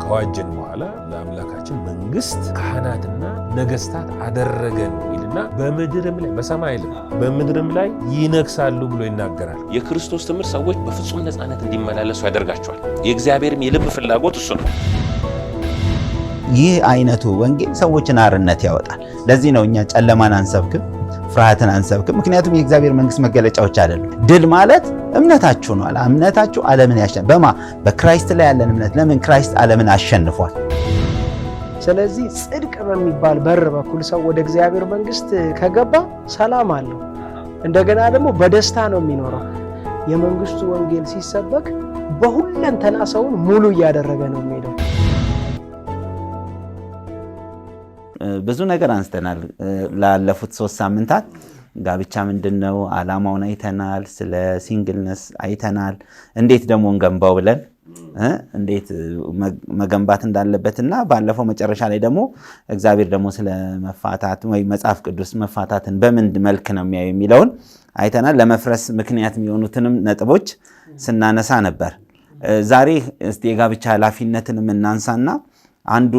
ከዋጀን በኋላ ለአምላካችን መንግስት ካህናትና ነገስታት አደረገን ይልና በምድርም ላይ በሰማይ ላይ በምድርም ላይ ይነግሳሉ ብሎ ይናገራል። የክርስቶስ ትምህርት ሰዎች በፍጹም ነፃነት እንዲመላለሱ ያደርጋቸዋል። የእግዚአብሔርም የልብ ፍላጎት እሱ ነው። ይህ አይነቱ ወንጌል ሰዎችን አርነት ያወጣል። ለዚህ ነው እኛ ጨለማን አንሰብክም፣ ፍርሃትን አንሰብክም። ምክንያቱም የእግዚአብሔር መንግስት መገለጫዎች አይደሉም። ድል ማለት እምነታችሁ ነው። እምነታችሁ ዓለምን ያሸንፋል። በክራይስት ላይ ያለን እምነት። ለምን? ክራይስት ዓለምን አሸንፏል። ስለዚህ ጽድቅ በሚባል በር በኩል ሰው ወደ እግዚአብሔር መንግስት ከገባ ሰላም አለው። እንደገና ደግሞ በደስታ ነው የሚኖረው። የመንግስቱ ወንጌል ሲሰበክ በሁለንተና ሰውን ሙሉ እያደረገ ነው የሚሄደው። ብዙ ነገር አንስተናል ላለፉት 3 ሳምንታት። ጋብቻ ምንድነው? ዓላማውን አይተናል። ስለ ሲንግልነስ አይተናል። እንዴት ደግሞ እንገንባው ብለን እንዴት መገንባት እንዳለበትና ባለፈው መጨረሻ ላይ ደግሞ እግዚአብሔር ደግሞ ስለ መፋታት ወይ መጽሐፍ ቅዱስ መፋታትን በምን መልክ ነው የሚያየው የሚለውን አይተናል። ለመፍረስ ምክንያት የሚሆኑትንም ነጥቦች ስናነሳ ነበር። ዛሬ እስቲ የጋብቻ ኃላፊነትን እናንሳና አንዱ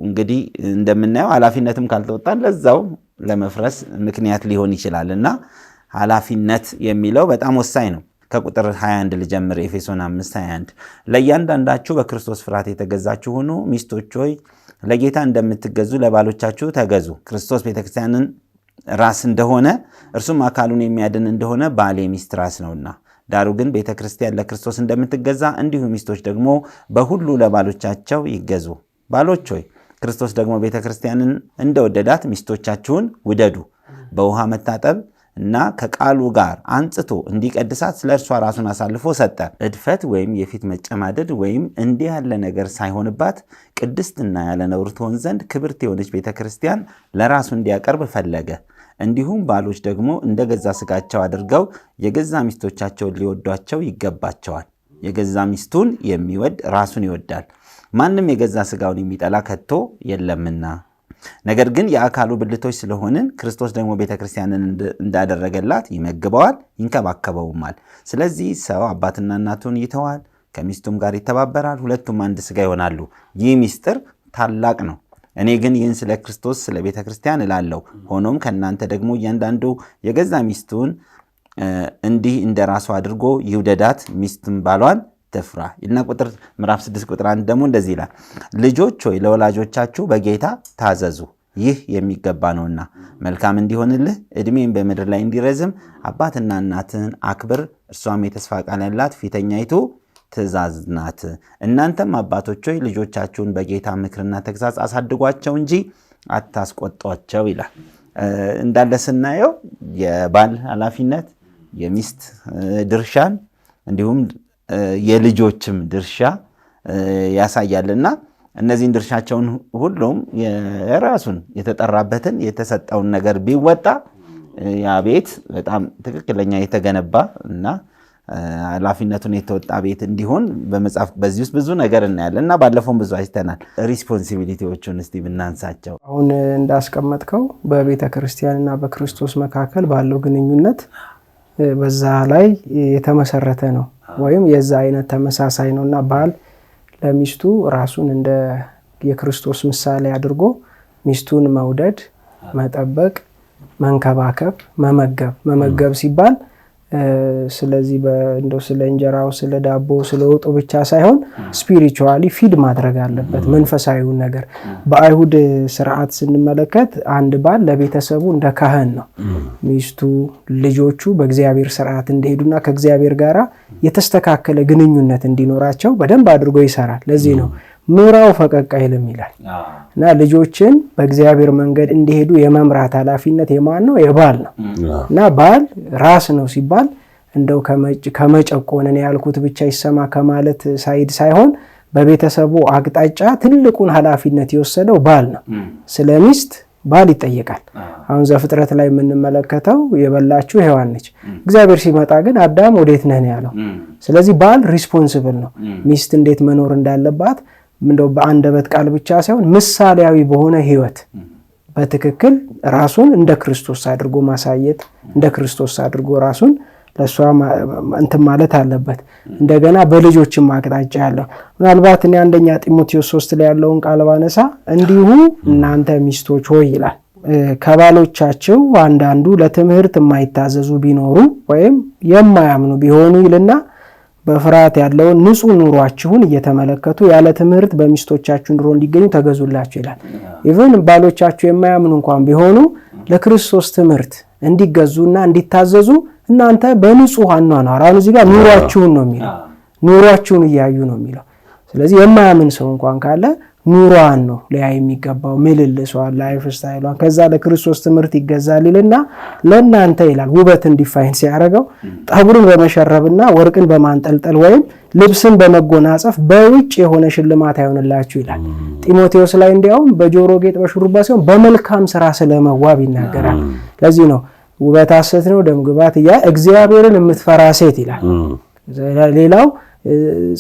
እንግዲህ እንደምናየው ኃላፊነትም ካልተወጣን ለዛው ለመፍረስ ምክንያት ሊሆን ይችላልና ኃላፊነት የሚለው በጣም ወሳኝ ነው። ከቁጥር 21 ልጀምር። ኤፌሶን 5:21 ለእያንዳንዳችሁ በክርስቶስ ፍርሃት የተገዛችሁ ሁኑ፣ ሚስቶች ሆይ ለጌታ እንደምትገዙ ለባሎቻችሁ ተገዙ። ክርስቶስ ቤተክርስቲያንን ራስ እንደሆነ እርሱም አካሉን የሚያድን እንደሆነ ባል የሚስት ራስ ነውና፣ ዳሩ ግን ቤተክርስቲያን ለክርስቶስ እንደምትገዛ እንዲሁ ሚስቶች ደግሞ በሁሉ ለባሎቻቸው ይገዙ። ባሎች ሆይ ክርስቶስ ደግሞ ቤተክርስቲያንን እንደወደዳት ሚስቶቻችሁን ውደዱ። በውሃ መታጠብ እና ከቃሉ ጋር አንጽቶ እንዲቀድሳት ስለ እርሷ ራሱን አሳልፎ ሰጠ። እድፈት ወይም የፊት መጨማደድ ወይም እንዲህ ያለ ነገር ሳይሆንባት ቅድስትና ያለ ነውር ትሆን ዘንድ ክብርት የሆነች ቤተክርስቲያን ለራሱ እንዲያቀርብ ፈለገ። እንዲሁም ባሎች ደግሞ እንደ ገዛ ስጋቸው አድርገው የገዛ ሚስቶቻቸውን ሊወዷቸው ይገባቸዋል። የገዛ ሚስቱን የሚወድ ራሱን ይወዳል። ማንም የገዛ ስጋውን የሚጠላ ከቶ የለምና። ነገር ግን የአካሉ ብልቶች ስለሆንን ክርስቶስ ደግሞ ቤተክርስቲያንን እንዳደረገላት ይመግበዋል፣ ይንከባከበውማል። ስለዚህ ሰው አባትና እናቱን ይተዋል፣ ከሚስቱም ጋር ይተባበራል፣ ሁለቱም አንድ ስጋ ይሆናሉ። ይህ ምስጢር ታላቅ ነው። እኔ ግን ይህን ስለ ክርስቶስ ስለ ቤተክርስቲያን እላለሁ። ሆኖም ከእናንተ ደግሞ እያንዳንዱ የገዛ ሚስቱን እንዲህ እንደራሱ አድርጎ ይውደዳት፣ ሚስትም ባሏን ትፍራ ይልና ምዕራፍ 6 ቁጥር 1 ደግሞ እንደዚህ ይላል፣ ልጆች ሆይ ለወላጆቻችሁ በጌታ ታዘዙ፣ ይህ የሚገባ ነውና። መልካም እንዲሆንልህ ዕድሜን በምድር ላይ እንዲረዝም አባትና እናትን አክብር፣ እርሷም የተስፋ ቃል ያላት ፊተኛይቱ ትእዛዝ ናት። እናንተም አባቶች ሆይ ልጆቻችሁን በጌታ ምክርና ተግሳጽ አሳድጓቸው እንጂ አታስቆጧቸው ይላል። እንዳለ ስናየው የባል ኃላፊነት፣ የሚስት ድርሻን እንዲሁም የልጆችም ድርሻ ያሳያልና እነዚህን ድርሻቸውን ሁሉም የራሱን የተጠራበትን የተሰጠውን ነገር ቢወጣ ያ ቤት በጣም ትክክለኛ የተገነባ እና ኃላፊነቱን የተወጣ ቤት እንዲሆን በመጽሐፍ በዚህ ውስጥ ብዙ ነገር እናያለን እና ባለፈውም ብዙ አይተናል። ሪስፖንሲቢሊቲዎቹን እስቲ ብናንሳቸው። አሁን እንዳስቀመጥከው በቤተ ክርስቲያንና በክርስቶስ መካከል ባለው ግንኙነት በዛ ላይ የተመሰረተ ነው ወይም የዛ አይነት ተመሳሳይ ነውና ባል ለሚስቱ ራሱን እንደ የክርስቶስ ምሳሌ አድርጎ ሚስቱን መውደድ፣ መጠበቅ፣ መንከባከብ፣ መመገብ ሲባል ስለዚህ እንደው ስለ እንጀራው ስለ ዳቦ ስለ ወጡ ብቻ ሳይሆን ስፒሪቹዋሊ ፊድ ማድረግ አለበት መንፈሳዊውን ነገር። በአይሁድ ስርዓት ስንመለከት አንድ ባል ለቤተሰቡ እንደ ካህን ነው። ሚስቱ ልጆቹ በእግዚአብሔር ስርዓት እንዲሄዱና ከእግዚአብሔር ጋር የተስተካከለ ግንኙነት እንዲኖራቸው በደንብ አድርጎ ይሰራል። ለዚህ ነው ምራው ፈቀቅ አይልም ይላል እና ልጆችን በእግዚአብሔር መንገድ እንዲሄዱ የመምራት ኃላፊነት የማን ነው? የባል ነው። እና ባል ራስ ነው ሲባል እንደው ከመጨቆነን ያልኩት ብቻ ይሰማ ከማለት ሳይድ ሳይሆን በቤተሰቡ አቅጣጫ ትልቁን ኃላፊነት የወሰደው ባል ነው። ስለ ሚስት ባል ይጠየቃል። አሁን ዘፍጥረት ላይ የምንመለከተው የበላችሁ ሔዋን ነች። እግዚአብሔር ሲመጣ ግን አዳም ወዴት ነህ ያለው። ስለዚህ ባል ሪስፖንሲብል ነው። ሚስት እንዴት መኖር እንዳለባት እንደው በአንደበት ቃል ብቻ ሳይሆን ምሳሌያዊ በሆነ ህይወት በትክክል ራሱን እንደ ክርስቶስ አድርጎ ማሳየት፣ እንደ ክርስቶስ አድርጎ ራሱን ለሷ እንትን ማለት አለበት። እንደገና በልጆችም አቅጣጫ ያለው ምናልባት እኔ አንደኛ ጢሞቴዎስ 3 ላይ ያለውን ቃል ባነሳ እንዲሁ እናንተ ሚስቶች ሆይ ይላል ከባሎቻቸው አንዳንዱ ለትምህርት የማይታዘዙ ቢኖሩ ወይም የማያምኑ ቢሆኑ ይልና በፍርሃት ያለውን ንጹህ ኑሯችሁን እየተመለከቱ ያለ ትምህርት በሚስቶቻችሁ ኑሮ እንዲገኙ ተገዙላችሁ ይላል። ኢቭን ባሎቻችሁ የማያምኑ እንኳን ቢሆኑ ለክርስቶስ ትምህርት እንዲገዙና እንዲታዘዙ እናንተ በንጹህ አኗኗር አሁን እዚህ ጋር ኑሯችሁን ነው የሚለው ኑሯችሁን እያዩ ነው የሚለው። ስለዚህ የማያምን ሰው እንኳን ካለ ኑሯን ነው ሊያይ የሚገባው ምልልሷን ላይፍ ስታይሏን ከዛ ለክርስቶስ ትምህርት ይገዛል ይልና ለእናንተ ይላል ውበትን ዲፋይን ሲያደርገው ጠጉርን በመሸረብና ወርቅን በማንጠልጠል ወይም ልብስን በመጎናጸፍ በውጭ የሆነ ሽልማት አይሆንላችሁ ይላል። ጢሞቴዎስ ላይ እንዲያውም በጆሮ ጌጥ በሹሩባ ሲሆን በመልካም ስራ ስለመዋብ ይናገራል። ለዚህ ነው ውበት ሐሰት ነው ደም ግባት እግዚአብሔርን የምትፈራ ሴት ይላል። ሌላው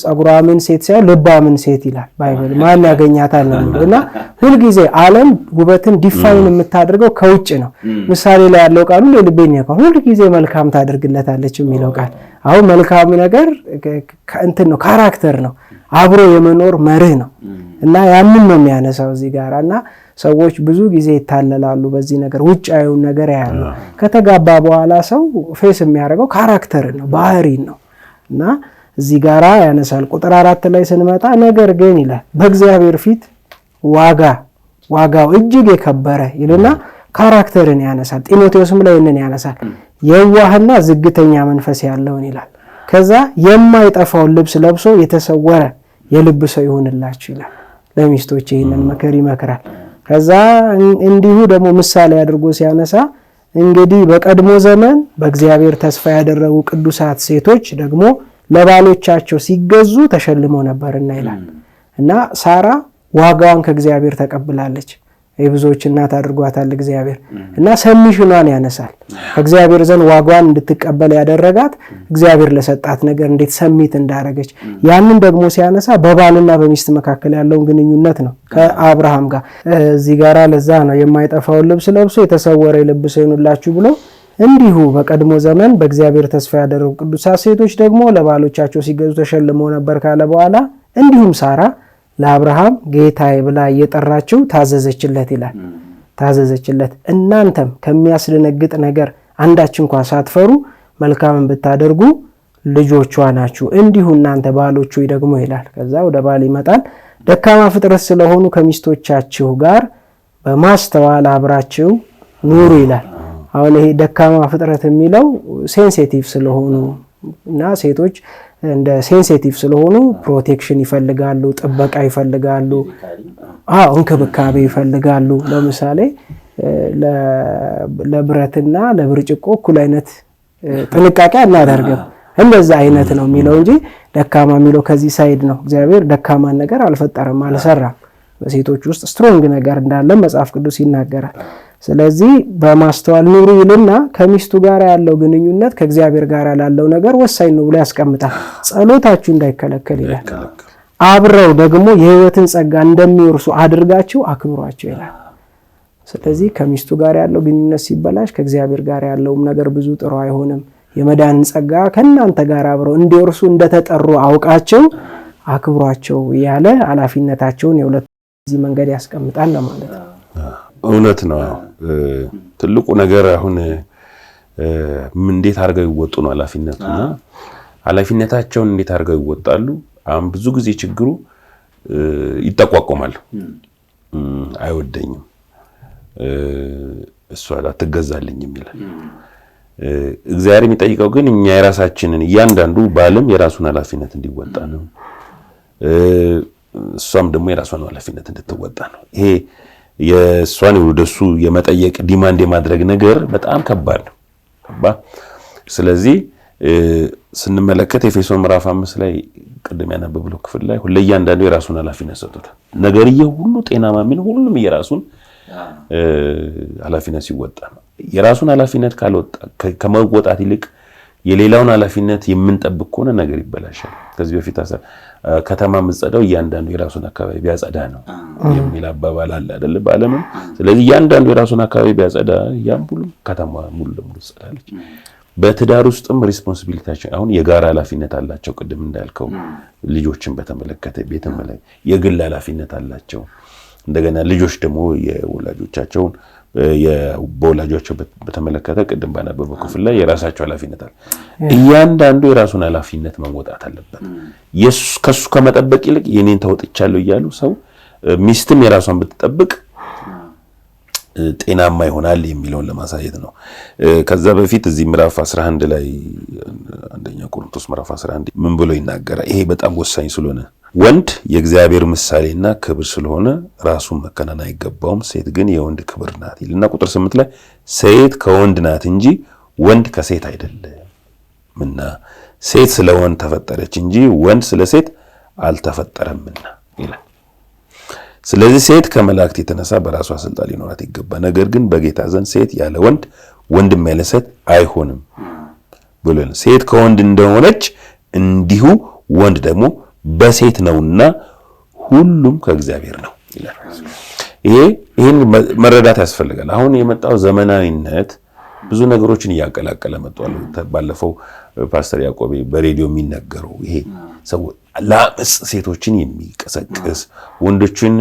ጸጉራምን ሴት ሳይሆን ልባምን ሴት ይላል ባይብል። ማን ያገኛታል ነው እና ሁሉ ጊዜ ዓለም ውበትን ዲፋይን የምታደርገው ከውጭ ነው። ምሳሌ ላይ ያለው ቃሉ ለልቤን ያውቃል ሁሉ ጊዜ መልካም ታደርግለታለች የሚለው ቃል አሁን መልካም ነገር እንትን ነው ካራክተር ነው አብሮ የመኖር መርህ ነው እና ያንን ነው የሚያነሳው እዚህ ጋርና ሰዎች ብዙ ጊዜ ይታለላሉ በዚህ ነገር ውጫዊው ነገር ያያሉ። ከተጋባ በኋላ ሰው ፌስ የሚያደርገው ካራክተር ነው ባህሪን ነው እና እዚህ ጋራ ያነሳል። ቁጥር 4 ላይ ስንመጣ ነገር ግን ይላል በእግዚአብሔር ፊት ዋጋው እጅግ የከበረ ይልና ካራክተርን ያነሳል። ጢሞቴዎስም ላይ እነን ያነሳል የዋህና ዝግተኛ መንፈስ ያለውን ይላል። ከዛ የማይጠፋውን ልብስ ለብሶ የተሰወረ የልብ ሰው ይሆንላችሁ ይላል። ለሚስቶች ይሄንን መከር ይመክራል። ከዛ እንዲሁ ደግሞ ምሳሌ አድርጎ ሲያነሳ እንግዲህ በቀድሞ ዘመን በእግዚአብሔር ተስፋ ያደረጉ ቅዱሳት ሴቶች ደግሞ ለባሎቻቸው ሲገዙ ተሸልመው ነበርና ይላል እና ሳራ ዋጋዋን ከእግዚአብሔር ተቀብላለች። የብዙዎች እናት አድርጓታል እግዚአብሔር እና ሰሚሽኗን ያነሳል። ከእግዚአብሔር ዘንድ ዋጋዋን እንድትቀበል ያደረጋት እግዚአብሔር ለሰጣት ነገር እንዴት ሰሚት እንዳረገች ያንን ደግሞ ሲያነሳ በባልና በሚስት መካከል ያለውን ግንኙነት ነው ከአብርሃም ጋር እዚህ ጋራ ለዛ ነው የማይጠፋውን ልብስ ለብሶ የተሰወረ የልብ ሰው ይሁንላችሁ ብሎ እንዲሁ በቀድሞ ዘመን በእግዚአብሔር ተስፋ ያደረጉ ቅዱሳት ሴቶች ደግሞ ለባሎቻቸው ሲገዙ ተሸልመው ነበር ካለ በኋላ እንዲሁም ሳራ ለአብርሃም ጌታዬ ብላ እየጠራችው ታዘዘችለት ይላል። ታዘዘችለት እናንተም ከሚያስደነግጥ ነገር አንዳች እንኳን ሳትፈሩ መልካምን ብታደርጉ ልጆቿ ናችሁ እንዲሁ እናንተ ባሎቹ ደግሞ ይላል። ከዛ ወደ ባል ይመጣል። ደካማ ፍጥረት ስለሆኑ ከሚስቶቻችሁ ጋር በማስተዋል አብራችሁ ኑሩ ይላል። አሁን ይሄ ደካማ ፍጥረት የሚለው ሴንሲቲቭ ስለሆኑ እና ሴቶች እንደ ሴንሲቲቭ ስለሆኑ ፕሮቴክሽን ይፈልጋሉ፣ ጥበቃ ይፈልጋሉ፣ እንክብካቤ ይፈልጋሉ። ለምሳሌ ለብረትና ለብርጭቆ እኩል አይነት ጥንቃቄ አናደርግም። እንደዛ አይነት ነው የሚለው እንጂ ደካማ የሚለው ከዚህ ሳይድ ነው። እግዚአብሔር ደካማን ነገር አልፈጠረም አልሰራም። በሴቶች ውስጥ ስትሮንግ ነገር እንዳለ መጽሐፍ ቅዱስ ይናገራል። ስለዚህ በማስተዋል ኑሩ ይልና ከሚስቱ ጋር ያለው ግንኙነት ከእግዚአብሔር ጋር ያለው ነገር ወሳኝ ነው ብሎ ያስቀምጣል። ጸሎታችሁ እንዳይከለከል ይላል። አብረው ደግሞ የሕይወትን ጸጋ እንደሚወርሱ አድርጋችሁ አክብሯቸው ይላል። ስለዚህ ከሚስቱ ጋር ያለው ግንኙነት ሲበላሽ ከእግዚአብሔር ጋር ያለውም ነገር ብዙ ጥሩ አይሆንም። የመዳን ጸጋ ከእናንተ ጋር አብረው እንዲወርሱ እንደተጠሩ አውቃቸው አክብሯቸው ያለ ኃላፊነታቸውን የሁለዚህ መንገድ ያስቀምጣል ለማለት ነው። እውነት ነው። ትልቁ ነገር አሁን እንዴት አድርገው ይወጡ ነው ኃላፊነቱና ኃላፊነታቸውን እንዴት አድርገው ይወጣሉ። አሁን ብዙ ጊዜ ችግሩ ይጠቋቆማሉ። አይወደኝም እሷ አትገዛልኝም ይላል። እግዚአብሔር የሚጠይቀው ግን እኛ የራሳችንን እያንዳንዱ ባልም የራሱን ኃላፊነት እንዲወጣ ነው። እሷም ደግሞ የራሷን ኃላፊነት እንድትወጣ ነው። ይሄ የእሷን ወደሱ የመጠየቅ ዲማንድ የማድረግ ነገር በጣም ከባድ ነው። ስለዚህ ስንመለከት ኤፌሶን ምዕራፍ 5 ላይ ቅድም ያነበብነው ክፍል ላይ ለእያንዳንዱ የራሱን ኃላፊነት ሰጥቷል። ነገርየው ሁሉ ጤናማ ምን ሁሉም የራሱን ኃላፊነት ሲወጣ ነው። የራሱን ኃላፊነት ካልወጣ ከመወጣት ይልቅ የሌላውን ኃላፊነት የምንጠብቅ ከሆነ ነገር ይበላሻል። ከዚህ በፊት ከተማ የምትጸዳው እያንዳንዱ የራሱን አካባቢ ቢያጸዳ ነው የሚል አባባል አለ አይደል በዓለምም። ስለዚህ እያንዳንዱ የራሱን አካባቢ ቢያጸዳ ያም ሁሉ ከተማ ሙሉ ለሙሉ ትጸዳለች። በትዳር ውስጥም ሪስፖንሲቢሊቲያቸው አሁን የጋራ ኃላፊነት አላቸው። ቅድም እንዳልከው ልጆችን በተመለከተ የግል ኃላፊነት አላቸው። እንደገና ልጆች ደግሞ የወላጆቻቸውን በወላጆቻቸው በተመለከተ ቅድም ባነበበው ክፍል ላይ የራሳቸው ኃላፊነት አለ። እያንዳንዱ የራሱን ኃላፊነት መወጣት አለበት። ከሱ ከመጠበቅ ይልቅ የኔን ተወጥቻለሁ እያሉ ሰው ሚስትም የራሷን ብትጠብቅ ጤናማ ይሆናል የሚለውን ለማሳየት ነው። ከዛ በፊት እዚህ ምዕራፍ 11 ላይ አንደኛ ቆሮንቶስ ምዕራፍ 11 ምን ብሎ ይናገራል? ይሄ በጣም ወሳኝ ስለሆነ ወንድ የእግዚአብሔር ምሳሌና ክብር ስለሆነ ራሱን መከናን አይገባውም፣ ሴት ግን የወንድ ክብር ናት ይልና ቁጥር 8 ላይ ሴት ከወንድ ናት እንጂ ወንድ ከሴት አይደለምና ሴት ስለ ወንድ ተፈጠረች እንጂ ወንድ ስለ ሴት አልተፈጠረምና ይላል። ስለዚህ ሴት ከመላእክት የተነሳ በራሷ ስልጣን ሊኖራት ይገባ፣ ነገር ግን በጌታ ዘንድ ሴት ያለ ወንድ ወንድም ያለ ሴት አይሆንም ብሎ ሴት ከወንድ እንደሆነች እንዲሁ ወንድ ደግሞ በሴት ነውና ሁሉም ከእግዚአብሔር ነው ይላል። ይሄን መረዳት ያስፈልጋል። አሁን የመጣው ዘመናዊነት ብዙ ነገሮችን እያቀላቀለ መጥቷል። ባለፈው ፓስተር ያዕቆብ በሬዲዮ የሚነገረው ይሄ ሰው ለአመጽ ሴቶችን የሚቀሰቅስ ወንዶችን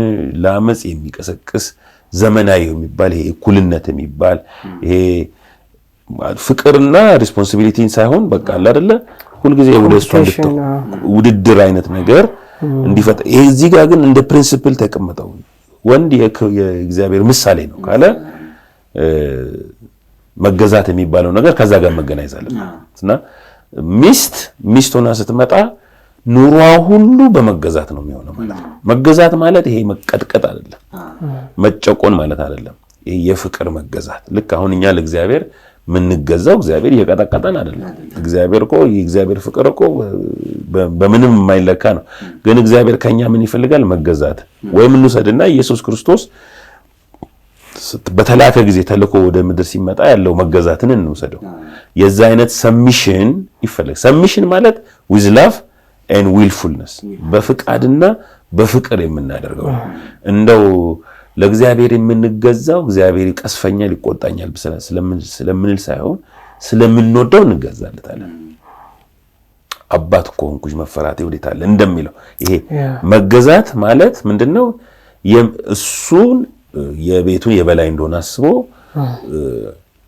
ለአመጽ የሚቀሰቅስ ዘመናዊ የሚባል ይሄ እኩልነት የሚባል ይሄ ፍቅርና ሪስፖንሲቢሊቲን ሳይሆን በቃ አለ አይደለ ሁልጊዜ ወደ እሱ ውድድር አይነት ነገር እንዲፈጠር ይሄ እዚህ ጋር ግን እንደ ፕሪንሲፕል ተቀምጠው ወንድ የእግዚአብሔር ምሳሌ ነው ካለ መገዛት የሚባለው ነገር ከዛ ጋር መገናኘት አለበት እና ሚስት ሆና ስትመጣ ኑሯ ሁሉ በመገዛት ነው የሚሆነው ማለት ነው። መገዛት ማለት ይሄ መቀጥቀጥ አይደለም፣ መጨቆን ማለት አይደለም። ይሄ የፍቅር መገዛት ልክ አሁን እኛ ለእግዚአብሔር ምንገዛው እግዚአብሔር እየቀጠቀጠን አይደለም። እግዚአብሔር እኮ የእግዚአብሔር ፍቅር እኮ በምንም የማይለካ ነው። ግን እግዚአብሔር ከኛ ምን ይፈልጋል? መገዛት። ወይም እንውሰድና ኢየሱስ ክርስቶስ በተላከ ጊዜ ተልኮ ወደ ምድር ሲመጣ ያለው መገዛትን እንውሰደው። የዛ አይነት ሰሚሽን ይፈልጋል። ሰሚሽን ማለት with love and willfulness በፍቃድና በፍቅር የምናደርገው እንደው ለእግዚአብሔር የምንገዛው እግዚአብሔር ይቀስፈኛል ይቆጣኛል ስለምንል ሳይሆን ስለምንወደው እንገዛለታለን። አባት እኮ ሆንኩሽ መፈራቴ ወዴት አለ እንደሚለው ይሄ መገዛት ማለት ምንድነው? እሱን የቤቱን የበላይ እንደሆነ አስቦ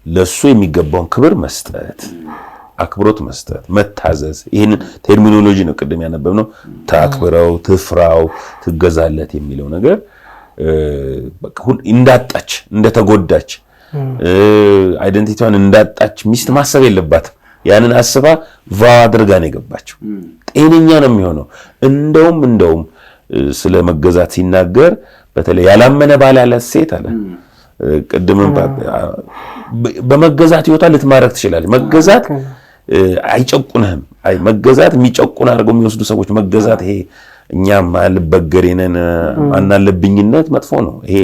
ለሱ የሚገባውን ክብር መስጠት፣ አክብሮት መስጠት፣ መታዘዝ። ይሄን ተርሚኖሎጂ ነው ቅድም ያነበብነው። ታክብረው፣ ትፍራው፣ ትገዛለት የሚለው ነገር እንዳጣች እንደተጎዳች አይደንቲቲዋን እንዳጣች ሚስት ማሰብ የለባትም። ያንን አስባ አድርጋ ነው የገባችው። ጤነኛ ነው የሚሆነው። እንደውም ስለ መገዛት ሲናገር በተለይ ያላመነ ባል ያላት ሴት አለ ቅድምም በመገዛት ህይወቷ ልትማረክ ትችላለች። መገዛት አይጨቁንህም። መገዛት የሚጨቁን አድርገው የሚወስዱ ሰዎች መገዛት ይሄ እኛም አልበገሬነን አናለብኝነት መጥፎ ነው። ይሄ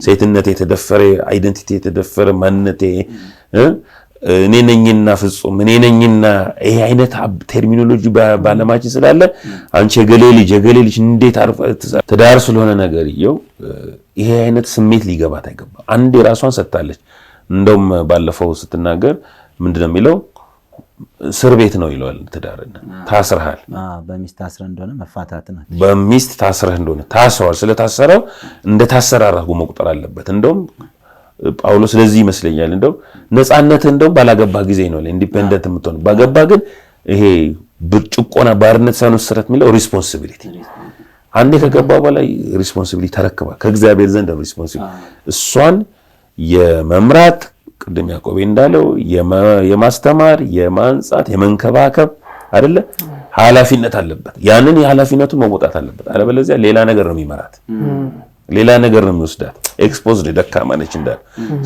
ሴትነት የተደፈረ አይደንቲቲ የተደፈረ ማንነቴ እኔ ነኝና ፍጹም እኔ ነኝና ይሄ አይነት ተርሚኖሎጂ ባለማችን ስላለ አንቺ የገሌ ልጅ እንዴት አርፈ ትዳር ስለሆነ ነገር ይሄ አይነት ስሜት ሊገባት አይገባ። አንዴ ራሷን ሰጥታለች። እንደውም ባለፈው ስትናገር ምንድነው የሚለው? እስር ቤት ነው ይለዋል። ትዳርን ታስረሃል። በሚስት ታስረህ እንደሆነ መፋታት ነው። በሚስት ታስረህ እንደሆነ ታስረዋል። ስለታሰረው እንደ ታሰረ አድርጎ መቁጠር አለበት። እንደውም ጳውሎስ ስለዚህ ይመስለኛል እንደው ነፃነት እንደው ባላገባ ጊዜ ነው ኢንዲፔንደንት የምትሆን። ባገባ ግን ይሄ ብርጭቆና ባርነት ሳይሆን እስራት የሚለው ሪስፖንሲቢሊቲ አንዴ ከገባ በኋላ ሪስፖንሲቢሊቲ ተረክባ ከእግዚአብሔር ዘንድ ሪስፖንሲቢሊቲ እሷን የመምራት ቅድም ያዕቆብ እንዳለው የማስተማር የማንጻት የመንከባከብ አይደለ ኃላፊነት አለበት። ያንን የኃላፊነቱን መወጣት አለበት። አለበለዚያ ሌላ ነገር ነው የሚመራት፣ ሌላ ነገር ነው የሚወስዳት። ኤክስፖዝድ ደካማ ነች እንዳለ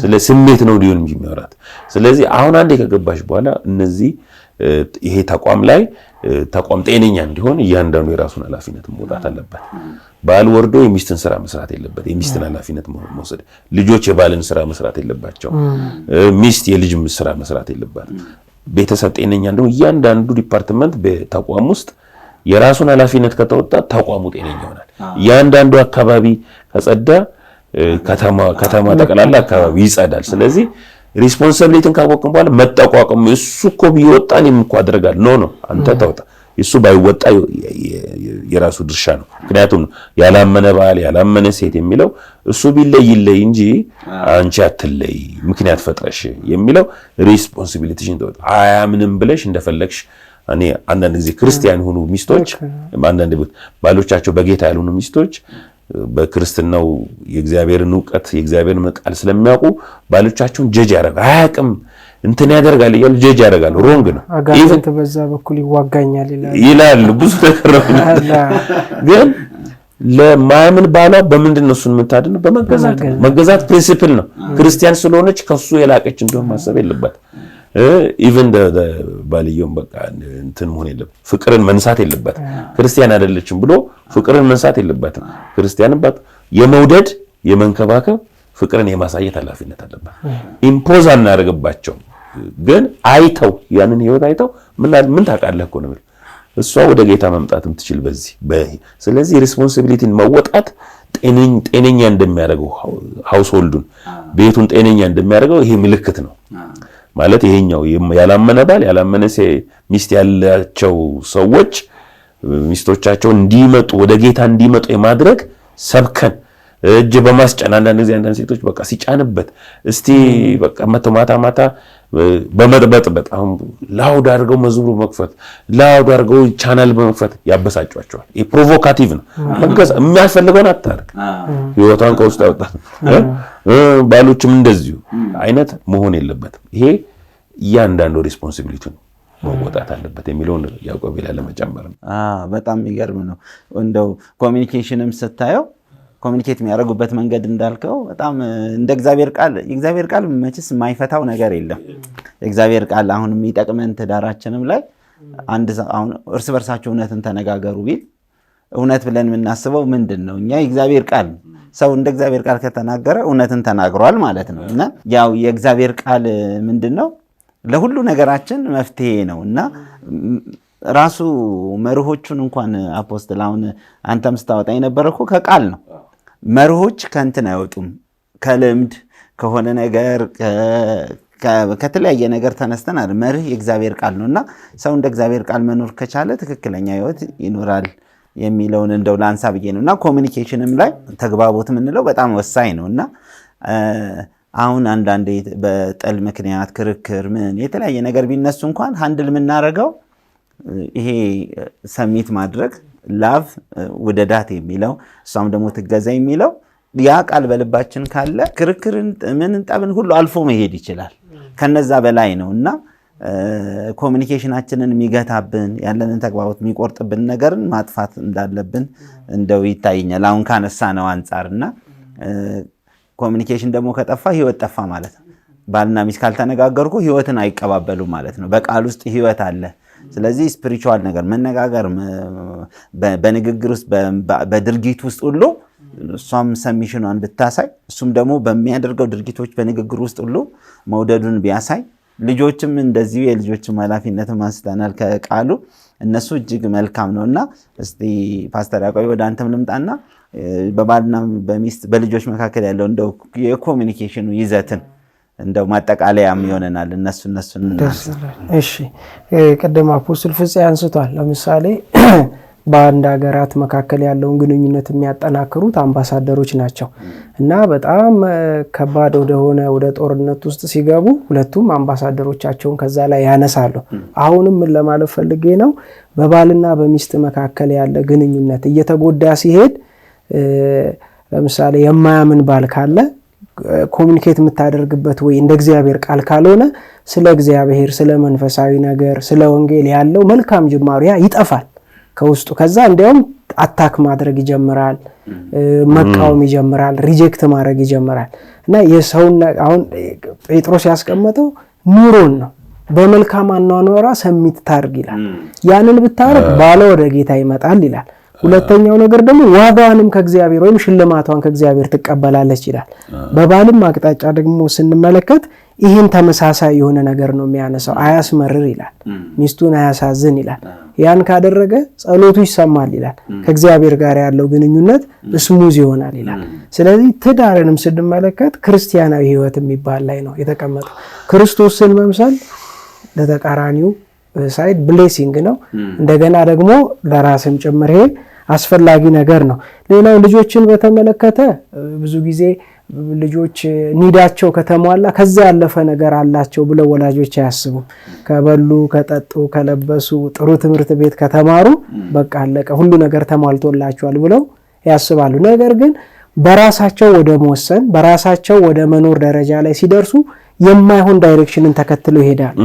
ስለ ስሜት ነው ሊሆን የሚያወራት። ስለዚህ አሁን አንዴ ከገባሽ በኋላ እነዚህ ይሄ ተቋም ጤነኛ እንዲሆን እያንዳንዱ የራሱን ኃላፊነት መውጣት አለበት። ባል ወርዶ የሚስትን ስራ መስራት የለበት፣ የሚስትን ኃላፊነት መውሰድ። ልጆች የባልን ስራ መስራት የለባቸው፣ ሚስት የልጅ ስራ መስራት የለባት። ቤተሰብ ጤነኛ እንደሆነ እያንዳንዱ ዲፓርትመንት በተቋም ውስጥ የራሱን ኃላፊነት ከተወጣ ተቋሙ ጤነኛ ይሆናል። እያንዳንዱ አካባቢ ከጸዳ ከተማ ጠቅላላ አካባቢ ይጸዳል። ስለዚህ ሪስፖንሲቢሊቲን ካወቅን በኋላ መጠቋቋም እሱ እኮ ቢወጣ እኔም እኮ አደርጋለሁ ኖ አንተ ተውጣ እሱ ባይወጣ የራሱ ድርሻ ነው። ምክንያቱም ያላመነ ባል ያላመነ ሴት የሚለው እሱ ቢለይ እንጂ አንቺ አትለይ ምክንያት ፈጥረሽ የሚለው ሪስፖንሲቢሊቲሽን ተወጣ። አያምንም ብለሽ እንደፈለግሽ እኔ አንዳንድ ጊዜ ክርስቲያን የሆኑ ሚስቶች አንዳንድ ባሎቻቸው በጌታ ያልሆኑ ሚስቶች በክርስትናው የእግዚአብሔርን ዕውቀት የእግዚአብሔርን ቃል ስለሚያውቁ ባሎቻቸውን ጀጅ ያደርጋሉ። አያውቅም እንትን ያደርጋል እያሉ ጀጅ ያደርጋሉ። ሮንግ ነው። አጋንንት በዛ በኩል ይዋጋኛል ይላሉ ብዙ ነገር ነው። ግን ለማያምን ባሏ በምንድን ነው እሱን የምታድነው? በመገዛት መገዛት ፕሪንሲፕል ነው። ክርስቲያን ስለሆነች ከሱ የላቀች እንደሆነ ማሰብ የለባት። ኢቭን ባልየውም በቃ እንትን መሆን የለበት ፍቅርን መንሳት የለበት። ክርስቲያን አይደለችም ብሎ ፍቅርን መንሳት የለባትም። ክርስቲያንን የመውደድ የመንከባከብ ፍቅርን የማሳየት ኃላፊነት አለባት። ኢምፖዝ አናደርግባቸው። ግን አይተው ያንን ህይወት አይተው ምን ታውቃለህ እኮ ነው እሷ ወደ ጌታ መምጣትም ትችል በዚህ ስለዚህ ሪስፖንሲቢሊቲን መወጣት ጤነኛ እንደሚያደርገው ሃውስሆልዱን ቤቱን ጤነኛ እንደሚያደርገው ይሄ ምልክት ነው ማለት ይሄኛው ያላመነ ባል ያላመነ ሚስት ያላቸው ሰዎች ሚስቶቻቸው እንዲመጡ ወደ ጌታ እንዲመጡ የማድረግ ሰብከን እጅ በማስጫን አንዳንድ ጊዜ አንዳንድ ሴቶች በቃ ሲጫንበት እስቲ በቃ ማታ በመጥበጥ አሁን ላውድ አድርገው መዝሙር መክፈት ላውድ አድርገው ቻናል በመክፈት ያበሳጫቸዋል። ይሄ ፕሮቮካቲቭ ነው። መገዛ የሚያስፈልገውን አታርግ ህይወቷን ከውስጥ ያወጣት ባሎችም እንደዚሁ አይነት መሆን የለበትም። ይሄ እያንዳንዱ ሪስፖንሲቢሊቲ ነው መወጣት አለበት የሚለውን ያዕቆብ ይላል ለመጨመር ነው። በጣም የሚገርም ነው። እንደው ኮሚኒኬሽንም ስታየው ኮሚኒኬት የሚያደርጉበት መንገድ እንዳልከው በጣም እንደ እግዚአብሔር ቃል መቼስ የማይፈታው ነገር የለም። የእግዚአብሔር ቃል አሁን የሚጠቅመን ትዳራችንም ላይ አሁን እርስ በርሳችሁ እውነትን ተነጋገሩ ቢል እውነት ብለን የምናስበው ምንድን ነው? እኛ የእግዚአብሔር ቃል ሰው እንደ እግዚአብሔር ቃል ከተናገረ እውነትን ተናግሯል ማለት ነው። እና ያው የእግዚአብሔር ቃል ምንድን ነው? ለሁሉ ነገራችን መፍትሄ ነው እና ራሱ መርሆቹን እንኳን አፖስትል አሁን አንተም ስታወጣ የነበረ እኮ ከቃል ነው። መርሆች ከእንትን አይወጡም። ከልምድ ከሆነ ነገር ከተለያየ ነገር ተነስተን አይደል። መርህ የእግዚአብሔር ቃል ነውና ሰው እንደ እግዚአብሔር ቃል መኖር ከቻለ ትክክለኛ ህይወት ይኖራል የሚለውን እንደው ላንሳ ብዬ ነውና ኮሚኒኬሽንም ላይ ተግባቦት የምንለው በጣም ወሳኝ ነውና አሁን አንዳንዴ በጥል ምክንያት ክርክር ምን የተለያየ ነገር ቢነሱ እንኳን ሃንድል የምናደርገው ይሄ ሰሚት ማድረግ ላቭ ውደዳት የሚለው እሷም ደግሞ ትገዛ የሚለው ያ ቃል በልባችን ካለ ክርክርን ምን ጠብን ሁሉ አልፎ መሄድ ይችላል። ከነዛ በላይ ነውና ኮሚኒኬሽናችንን የሚገታብን ያለንን ተግባቦት የሚቆርጥብን ነገርን ማጥፋት እንዳለብን እንደው ይታየኛል አሁን ካነሳ ነው አንፃርና ኮሚኒኬሽን ደግሞ ከጠፋ ህይወት ጠፋ ማለት ነው። ባልና ሚስት ካልተነጋገርኩ ህይወትን አይቀባበሉ ማለት ነው። በቃል ውስጥ ህይወት አለ። ስለዚህ ስፒሪቹዋል ነገር መነጋገር በንግግር ውስጥ በድርጊት ውስጥ ሁሉ እሷም ሰሚሽኗን ብታሳይ እሱም ደግሞ በሚያደርገው ድርጊቶች በንግግር ውስጥ ሁሉ መውደዱን ቢያሳይ ልጆችም እንደዚሁ የልጆችም ኃላፊነትም አንስተናል ከቃሉ እነሱ እጅግ መልካም ነውና እስቲ ፓስተር ያዕቆብ ወደ አንተም ልምጣና በባልና በሚስት በልጆች መካከል ያለው እንደው የኮሚኒኬሽኑ ይዘትን እንደው ማጠቃለያም ይሆነናል እነሱን እሺ ቀደም አፖስቶል ፍፄ አንስቷል። ለምሳሌ በአንድ ሀገራት መካከል ያለውን ግንኙነት የሚያጠናክሩት አምባሳደሮች ናቸው እና በጣም ከባድ ወደ ጦርነት ውስጥ ሲገቡ ሁለቱም አምባሳደሮቻቸውን ከዛ ላይ ያነሳሉ። አሁንም ምን ለማለት ፈልጌ ነው በባልና በሚስት መካከል ያለ ግንኙነት እየተጎዳ ሲሄድ ለምሳሌ የማያምን ባል ካለ ኮሚኒኬት የምታደርግበት ወይ እንደ እግዚአብሔር ቃል ካልሆነ ስለ እግዚአብሔር ስለ መንፈሳዊ ነገር ስለ ወንጌል ያለው መልካም ጅማሬ ይጠፋል ከውስጡ። ከዛ እንዲያውም አታክ ማድረግ ይጀምራል፣ መቃወም ይጀምራል፣ ሪጀክት ማድረግ ይጀምራል። እና የሰውን አሁን ጴጥሮስ ያስቀመጠው ኑሮን ነው በመልካም አኗኗራ ሰሚት ታርግ ይላል። ያንን ብታረግ ባለ ወደ ጌታ ይመጣል ይላል። ሁለተኛው ነገር ደግሞ ዋጋዋንም ከእግዚአብሔር ወይም ሽልማቷን ከእግዚአብሔር ትቀበላለች ይላል። በባልም አቅጣጫ ደግሞ ስንመለከት ይህን ተመሳሳይ የሆነ ነገር ነው የሚያነሳው። አያስመርር ይላል፣ ሚስቱን አያሳዝን ይላል። ያን ካደረገ ጸሎቱ ይሰማል ይላል። ከእግዚአብሔር ጋር ያለው ግንኙነት ስሙዝ ይሆናል ይላል። ስለዚህ ትዳርንም ስንመለከት ክርስቲያናዊ ሕይወት የሚባል ላይ ነው የተቀመጠው። ክርስቶስን መምሰል ለተቃራኒው ሳይድ ብሌሲንግ ነው። እንደገና ደግሞ ለራስም ጭምር ይሄ አስፈላጊ ነገር ነው። ሌላው ልጆችን በተመለከተ ብዙ ጊዜ ልጆች ኒዳቸው ከተሟላ ከዛ ያለፈ ነገር አላቸው ብለው ወላጆች አያስቡም። ከበሉ፣ ከጠጡ፣ ከለበሱ፣ ጥሩ ትምህርት ቤት ከተማሩ በቃ አለቀ ሁሉ ነገር ተሟልቶላቸዋል ብለው ያስባሉ። ነገር ግን በራሳቸው ወደ መወሰን በራሳቸው ወደ መኖር ደረጃ ላይ ሲደርሱ የማይሆን ዳይሬክሽንን ተከትለው ይሄዳል።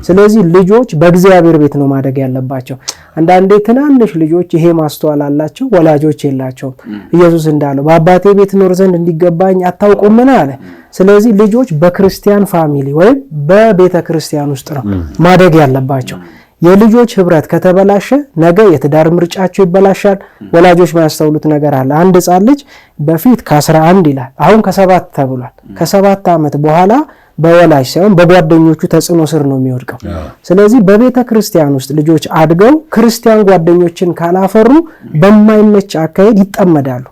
ስለዚህ ልጆች በእግዚአብሔር ቤት ነው ማደግ ያለባቸው። አንዳንዴ ትናንሽ ልጆች ይሄ ማስተዋል አላቸው፣ ወላጆች የላቸውም። ኢየሱስ እንዳለው በአባቴ ቤት ኖር ዘንድ እንዲገባኝ አታውቁምን አለ። ስለዚህ ልጆች በክርስቲያን ፋሚሊ ወይም በቤተ ክርስቲያን ውስጥ ነው ማደግ ያለባቸው። የልጆች ህብረት ከተበላሸ ነገ የትዳር ምርጫቸው ይበላሻል። ወላጆች ማያስተውሉት ነገር አለ። አንድ ሕፃን ልጅ በፊት ከ11 ይላል አሁን ከ7 ተብሏል። ከ7 ዓመት በኋላ በወላጅ ሳይሆን በጓደኞቹ ተጽዕኖ ስር ነው የሚወድቀው። ስለዚህ በቤተ ክርስቲያን ውስጥ ልጆች አድገው ክርስቲያን ጓደኞችን ካላፈሩ በማይመች አካሄድ ይጠመዳሉ፣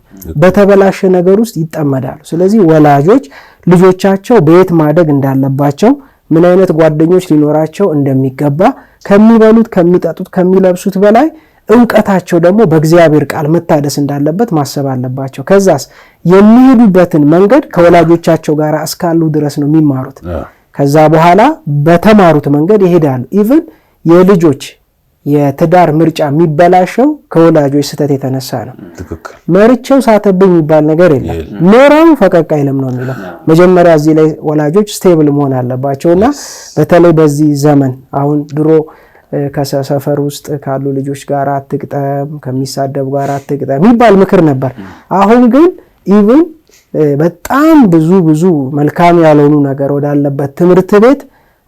በተበላሸ ነገር ውስጥ ይጠመዳሉ። ስለዚህ ወላጆች ልጆቻቸው በየት ማደግ እንዳለባቸው፣ ምን አይነት ጓደኞች ሊኖራቸው እንደሚገባ ከሚበሉት፣ ከሚጠጡት፣ ከሚለብሱት በላይ ዕውቀታቸው ደግሞ በእግዚአብሔር ቃል መታደስ እንዳለበት ማሰብ አለባቸው። ከዛስ የሚሄዱበትን መንገድ ከወላጆቻቸው ጋር እስካሉ ድረስ ነው የሚማሩት። ከዛ በኋላ በተማሩት መንገድ ይሄዳሉ። ኢቭን የልጆች የትዳር ምርጫ የሚበላሸው ከወላጆች ስህተት የተነሳ ነው። መርቸው ሳተብኝ የሚባል ነገር የለም። ኖራው ፈቀቅ አይልም ነው የሚለው። መጀመሪያ እዚህ ላይ ወላጆች ስቴብል መሆን አለባቸውና በተለይ በዚህ ዘመን አሁን ድሮ ከሰፈር ውስጥ ካሉ ልጆች ጋር አትግጠም፣ ከሚሳደቡ ጋር አትግጠም የሚባል ምክር ነበር። አሁን ግን ኢቭን በጣም ብዙ መልካም ያልሆኑ ነገር ወዳለበት ትምህርት ቤት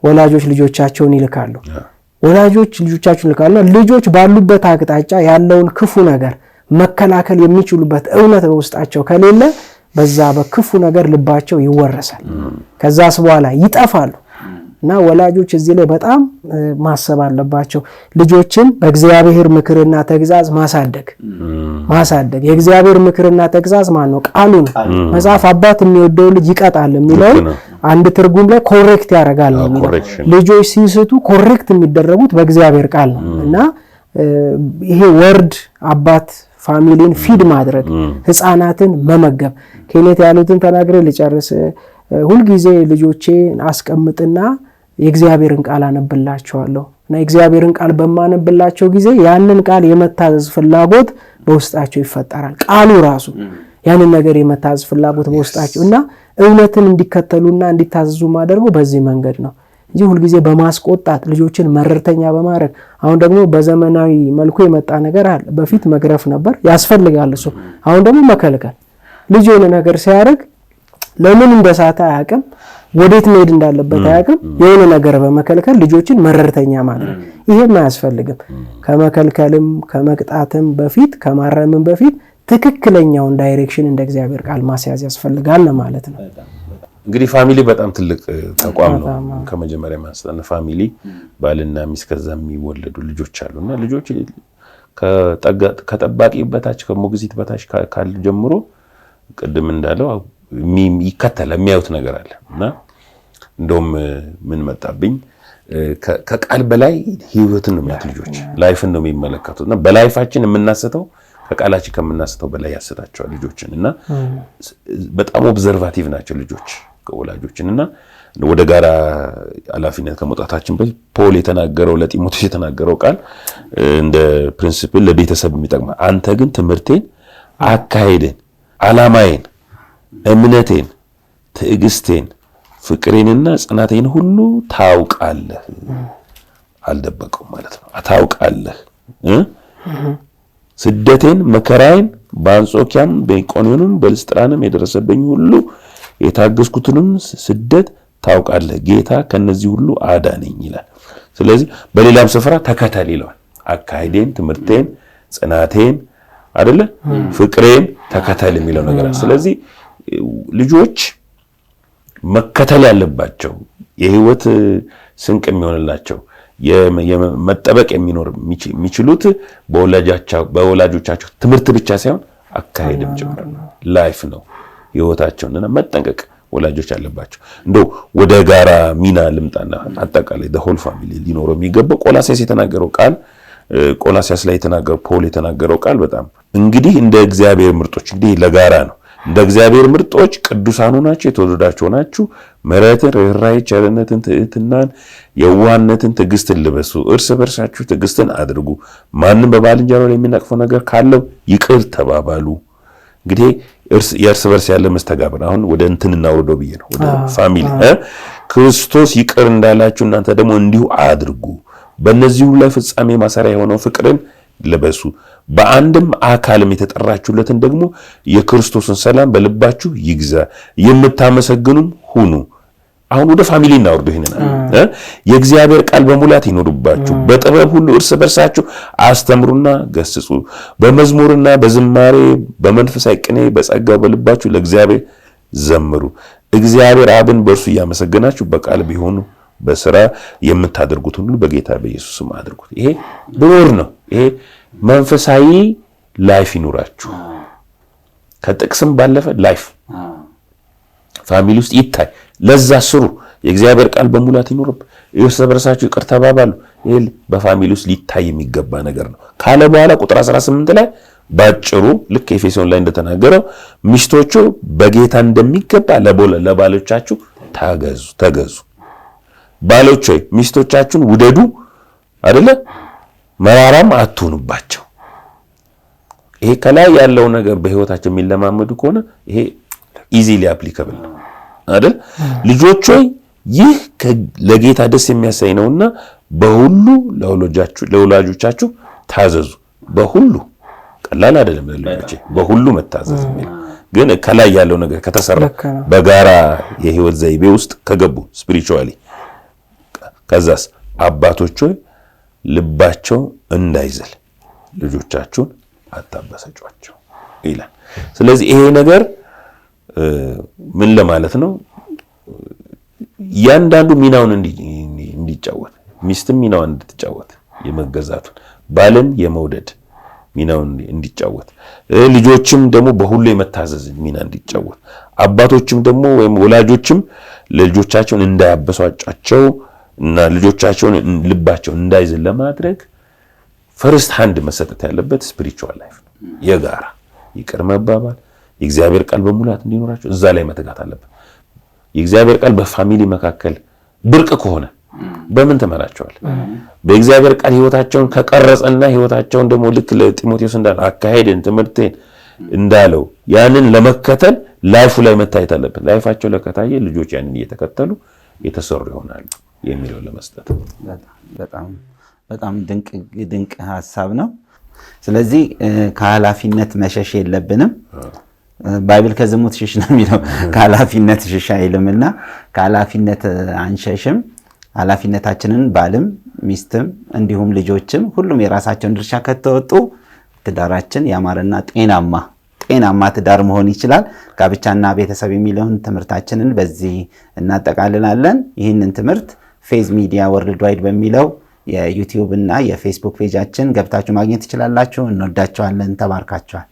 ወላጆች ልጆቻቸውን ይልካሉ። ልጆች ባሉበት አቅጣጫ ያለውን ክፉ ነገር መከላከል የሚችሉበት እውነት በውስጣቸው ከሌለ በዛ በክፉ ነገር ልባቸው ይወረሳል። ከዛስ በኋላ ይጠፋሉ። እና ወላጆች እዚህ ላይ በጣም ማሰብ አለባቸው። ልጆችን በእግዚአብሔር ምክርና ተግዛዝ ማሳደግ የእግዚአብሔር ምክርና ተግዛዝ ማን ነው? ቃሉ ነው። መጽሐፍ አባት የሚወደው ልጅ ይቀጣል የሚለው አንድ ትርጉም ላይ ኮሬክት ያደርጋል ነው የሚለው። ልጆች ሲስቱ ኮሬክት የሚደረጉት በእግዚአብሔር ቃል ነው። እና ይሄ ወርድ አባት ፋሚሊን ፊድ ማድረግ፣ ህፃናትን መመገብ። ከኔት ያሉትን ተናግሬ ልጨርስ። ሁልጊዜ ልጆቼን አስቀምጥና የእግዚአብሔርን ቃል አነብላቸዋለሁ እና የእግዚአብሔርን ቃል በማነብላቸው ጊዜ ያንን ቃል የመታዘዝ ፍላጎት በውስጣቸው ይፈጠራል። ቃሉ ራሱ ያንን ነገር የመታዘዝ ፍላጎት በውስጣቸው እና እውነትን እንዲከተሉና እንዲታዘዙ ማድረጉ በዚህ መንገድ ነው እንጂ ሁልጊዜ በማስቆጣት ልጆችን መረርተኛ በማድረግ። አሁን ደግሞ በዘመናዊ መልኩ የመጣ ነገር አለ። በፊት መግረፍ ነበር ያስፈልጋል እሱ። አሁን ደግሞ መከልከል። ልጅ የሆነ ነገር ሲያደርግ ለምን እንደሳተ አያውቅም፣ ወዴት መሄድ እንዳለበት አያውቅም። የሆነ ነገር በመከልከል ልጆችን መረርተኛ ማድረግ ይሄም አያስፈልግም። ከመከልከልም ከመቅጣትም በፊት ከማረምም በፊት ትክክለኛውን ዳይሬክሽን እንደ እግዚአብሔር ቃል ማስያዝ ያስፈልጋል ማለት ነው። እንግዲህ ፋሚሊ በጣም ትልቅ ተቋም ነው። ከመጀመሪያ ማስተና ፋሚሊ ባልና ሚስት ከዛ የሚወለዱ ልጆች አሉና ልጆች ከጠባቂ በታች ከሞግዚት በታች ካል ጀምሮ ቅድም እንዳለው ይከተላል የሚያዩት ነገር አለ እና እንደውም ምን መጣብኝ ከቃል በላይ ህይወትን ነው የሚያዩት ልጆች፣ ላይፍን ነው የሚመለከቱት እና በላይፋችን የምናስተው ከቃላችን ከምናስተው በላይ ያሰጣቸዋል ልጆችን እና በጣም ኦብዘርቫቲቭ ናቸው ልጆች ከወላጆችን እና ወደ ጋራ ኃላፊነት ከመውጣታችን በፊት ፖል የተናገረው ለጢሞቴዎስ የተናገረው ቃል እንደ ፕሪንሲፕል ለቤተሰብ የሚጠቅም አንተ ግን ትምህርቴን፣ አካሄድን፣ ዓላማዬን፣ እምነቴን፣ ትዕግስቴን፣ ፍቅሬንና ጽናቴን ሁሉ ታውቃለህ። አልደበቀውም ማለት ነው። ታውቃለህ ስደቴን፣ መከራዬን፣ በአንጾኪያም በኢቆንዮንም በልስጥራንም የደረሰብኝ ሁሉ የታገስኩትንም ስደት ታውቃለህ። ጌታ ከነዚህ ሁሉ አዳነኝ ይላል። ስለዚህ በሌላም ስፍራ ተከተል ይለዋል። አካሄዴን፣ ትምህርቴን፣ ጽናቴን አይደለ ፍቅሬን ተከተል የሚለው ነገር። ስለዚህ ልጆች መከተል ያለባቸው የህይወት ስንቅ የሚሆንላቸው የመጠበቅ የሚችሉት በወላጆቻቸው ትምህርት ብቻ ሳይሆን አካሄድም ጭምር ነው። ላይፍ ነው ህይወታቸውንና መጠንቀቅ ወላጆች አለባቸው። እንደው ወደ ጋራ ሚና ልምጣና አጠቃላይ the whole family ሊኖረው የሚገባው ቆላስያስ ላይ የተናገረው ፖል የተናገረው ቃል በጣም እንግዲህ እንደ እግዚአብሔር ምርጦች እንግዲህ ለጋራ ነው። እንደ እግዚአብሔር ምርጦች ቅዱሳኑ ናችሁ፣ የተወደዳችሁ ናችሁ። ምሕረትን፣ ርኅራኄ፣ ቸርነትን፣ ትዕግስትን፣ የዋህነትን፣ ትዕግስትን ልበሱ። እርስ በርሳችሁ ትዕግስትን አድርጉ። ማንም በባልንጀራው ላይ የሚነቅፈው ነገር ካለው ይቅር ተባባሉ። እንግዲህ የእርስ በርስ ያለ መስተጋብር አሁን ወደ እንትን እናውርደው ብዬ ነው። ወደ ፋሚሊ ክርስቶስ ይቅር እንዳላችሁ እናንተ ደግሞ እንዲሁ አድርጉ። በእነዚህ ላይ ፍጻሜ ማሰሪያ የሆነው ፍቅርን ልበሱ። በአንድም አካልም የተጠራችሁለትን ደግሞ የክርስቶስን ሰላም በልባችሁ ይግዛ። የምታመሰግኑም ሁኑ። አሁን ወደ ፋሚሊ እናወርዱ። ይሄንን የእግዚአብሔር ቃል በሙላት ይኖርባችሁ። በጥበብ ሁሉ እርስ በርሳችሁ አስተምሩና ገስጹ። በመዝሙርና በዝማሬ በመንፈሳዊ ቅኔ በጸጋው በልባችሁ ለእግዚአብሔር ዘምሩ። እግዚአብሔር አብን በእርሱ እያመሰገናችሁ በቃል ቢሆኑ በስራ የምታደርጉት ሁሉ በጌታ በኢየሱስ ስም አድርጉት። ይሄ ብሩር ነው። ይሄ መንፈሳዊ ላይፍ ይኑራችሁ። ከጥቅስም ባለፈ ላይፍ ፋሚሊ ውስጥ ይታይ። ለዛ ስሩ። የእግዚአብሔር ቃል በሙላት ይኑርብ። እርስ በርሳችሁ ይቅር ተባባሉ። ይሄ በፋሚሊ ውስጥ ሊታይ የሚገባ ነገር ነው ካለ በኋላ ቁጥር 18 ላይ ባጭሩ ልክ ኤፌሶን ላይ እንደተናገረው ሚስቶቹ በጌታ እንደሚገባ ለባሎቻችሁ ተገዙ። ባሎች ሆይ ሚስቶቻችሁን ውደዱ አይደለ? መራራም አትሁኑባቸው። ይሄ ከላይ ያለው ነገር በህይወታቸው የሚለማመዱ ከሆነ ይሄ ኢዚሊ አፕሊካብል ነው አይደል? ልጆች ሆይ ይህ ለጌታ ደስ የሚያሰኝ ነውና በሁሉ ለወላጆቻችሁ ታዘዙ። በሁሉ ቀላል አይደለም ለልጆች በሁሉ መታዘዝ የሚል ግን ከላይ ያለው ነገር ከተሰራ በጋራ የህይወት ዘይቤ ውስጥ ከገቡ ስፒሪቹዋሊ ከዛስ አባቶች ሆይ ልባቸው እንዳይዝል ልጆቻችሁን አታበሳጯቸው ይላል። ስለዚህ ይሄ ነገር ምን ለማለት ነው? ያንዳንዱ ሚናውን እንዲጫወት፣ ሚስትም ሚናውን እንድትጫወት የመገዛቱን፣ ባልን የመውደድ ሚናውን እንዲጫወት፣ ልጆችም ደግሞ በሁሉ የመታዘዝ ሚና እንዲጫወት፣ አባቶችም ደግሞ ወይም ወላጆችም ልጆቻቸውን እንዳያበሳጯቸው እና ልጆቻቸውን ልባቸው እንዳይዝል ለማድረግ ፈርስት ሃንድ መሰጠት ያለበት ስፒሪቹዋል ላይፍ ነው። የጋራ ይቅር መባባል፣ የእግዚአብሔር ቃል በሙላት እንዲኖራቸው እዛ ላይ መተጋት አለበት። የእግዚአብሔር ቃል በፋሚሊ መካከል ብርቅ ከሆነ በምን ትመራቸዋል? በእግዚአብሔር ቃል ህይወታቸውን ከቀረጸና ህይወታቸውን ደግሞ ልክ ለጢሞቴዎስ እንዳለ አካሄድን ትምህርቴን እንዳለው ያንን ለመከተል ላይፉ ላይ መታየት አለበት። ላይፋቸው ለከታየ ልጆች ያንን እየተከተሉ የተሰሩ ይሆናሉ የሚለው ለመስጠት በጣም ድንቅ ሐሳብ ነው። ስለዚህ ከኃላፊነት መሸሽ የለብንም። ባይብል ከዝሙት ሽሽ ነው የሚለው፣ ከኃላፊነት ሽሽ አይልምና ከኃላፊነት አንሸሽም። ኃላፊነታችንን ባልም ሚስትም እንዲሁም ልጆችም ሁሉም የራሳቸውን ድርሻ ከተወጡ ትዳራችን ያማረና ጤናማ ትዳር መሆን ይችላል። ጋብቻና ቤተሰብ የሚለውን ትምህርታችንን በዚህ እናጠቃልላለን። ይህንን ትምህርት ፌዝ ሚዲያ ወርልድ ዋይድ በሚለው የዩቲዩብ እና የፌስቡክ ፔጃችን ገብታችሁ ማግኘት ትችላላችሁ። እንወዳችኋለን። ተባርካችኋል።